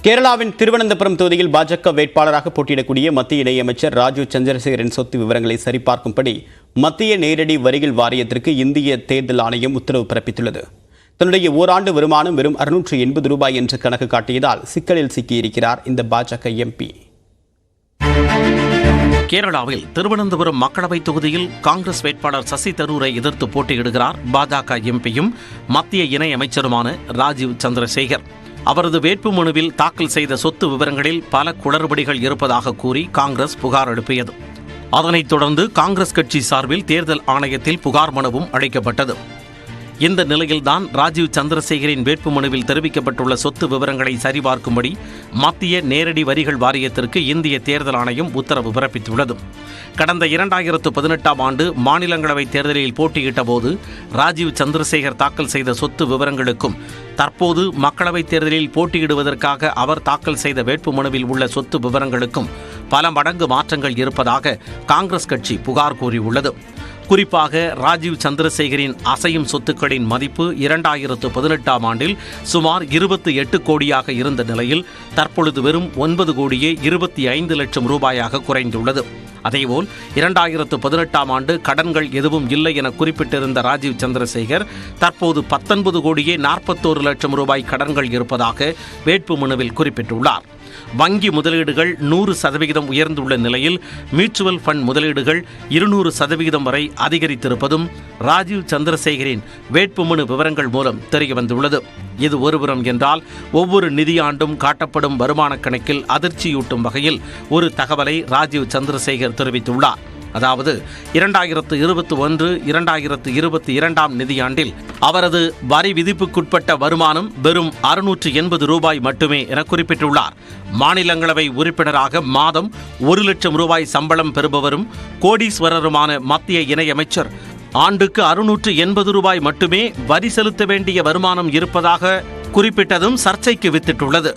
கேரளாவின் திருவனந்தபுரம் தொகுதியில் பாஜக வேட்பாளராக போட்டியிடக்கூடிய மத்திய இணையமைச்சர் ராஜீவ் சந்திரசேகரின் சொத்து விவரங்களை சரிபார்க்கும்படி மத்திய நேரடி வரிகள் வாரியத்திற்கு இந்திய தேர்தல் ஆணையம் உத்தரவு பிறப்பித்துள்ளது. தன்னுடைய ஓராண்டு வருமானம் வெறும் 680 ரூபாய் என்று கணக்கு காட்டியதால் சிக்கலில் சிக்கியிருக்கிறார் இந்த பாஜக எம்பி. கேரளாவில் திருவனந்தபுரம் மக்களவைத் தொகுதியில் காங்கிரஸ் வேட்பாளர் சசி தரூரை எதிர்த்து போட்டியிடுகிறார் பாஜக எம்பியும் மத்திய இணையமைச்சருமான ராஜீவ் சந்திரசேகர். அவரது வேட்புமனுவில் தாக்கல் செய்த சொத்து விவரங்களில் பல குளறுபடிகள் இருப்பதாக கூறி காங்கிரஸ் புகார் எழுப்பியது. அதனைத் தொடர்ந்து காங்கிரஸ் கட்சி சார்பில் தேர்தல் ஆணையத்தில் புகார் மனுவும் அளிக்கப்பட்டது. இந்த நிலையில்தான் ராஜீவ் சந்திரசேகரின் வேட்புமனுவில் தெரிவிக்கப்பட்டுள்ள சொத்து விவரங்களை சரிபார்க்கும்படி மத்திய நேரடி வரிகள் வாரியத்திற்கு இந்திய தேர்தல் ஆணையம் உத்தரவு பிறப்பித்துள்ளது. கடந்த 2018ஆம் ஆண்டு மாநிலங்களவை தேர்தலில் போட்டியிட்ட போது ராஜீவ் சந்திரசேகர் தாக்கல் செய்த சொத்து விவரங்களுக்கும் தற்போது மக்களவைத் தேர்தலில் போட்டியிடுவதற்காக அவர் தாக்கல் செய்த வேட்புமனுவில் உள்ள சொத்து விவரங்களுக்கும் பல மடங்கு மாற்றங்கள் இருப்பதாக காங்கிரஸ் கட்சி புகார் கூறியுள்ளது. குறிப்பாக ராஜீவ் சந்திரசேகரின் அசையும் சொத்துக்களின் மதிப்பு 2018ஆம் ஆண்டில் சுமார் 28 கோடியாக இருந்த நிலையில் தற்பொழுது வெறும் 9 கோடியே 25 லட்சம் ரூபாயாக குறைந்துள்ளது. அதேபோல் 2018ஆம் ஆண்டு கடன்கள் எதுவும் இல்லை என குறிப்பிட்டிருந்த ராஜீவ் சந்திரசேகர் தற்போது 19 கோடியே 41 லட்சம் ரூபாய் கடன்கள் இருப்பதாக வேட்புமனுவில் குறிப்பிட்டுள்ளார். வங்கி முதலீடுகள் 100% உயர்ந்துள்ள நிலையில் மியூச்சுவல் ஃபண்ட் முதலீடுகள் 200% வரை அதிகரித்திருப்பதும் ராஜீவ் சந்திரசேகரின் வேட்புமனு விவரங்கள் மூலம் தெரியவந்துள்ளது. இது ஒருபுறம் என்றால் ஒவ்வொரு நிதியாண்டும் காட்டப்படும் வருமான கணக்கில் அதிர்ச்சியூட்டும் வகையில் ஒரு தகவலை ராஜீவ் சந்திரசேகர் தெரிவித்துள்ளார். அதாவது 2021-2022 நிதியாண்டில் அவரது வரி விதிப்புக்குட்பட்ட வருமானம் வெறும் 680 ரூபாய் மட்டுமே என குறிப்பிட்டுள்ளார். மாநிலங்களவை உறுப்பினராக மாதம் 1 லட்சம் ரூபாய் சம்பளம் பெறுபவரும் கோடீஸ்வரருமான மத்திய இணையமைச்சர் ஆண்டுக்கு 680 ரூபாய் மட்டுமே வரி செலுத்த வேண்டிய வருமானம் இருப்பதாக குறிப்பிட்டதும் சர்ச்சைக்கு வித்திட்டுள்ளது.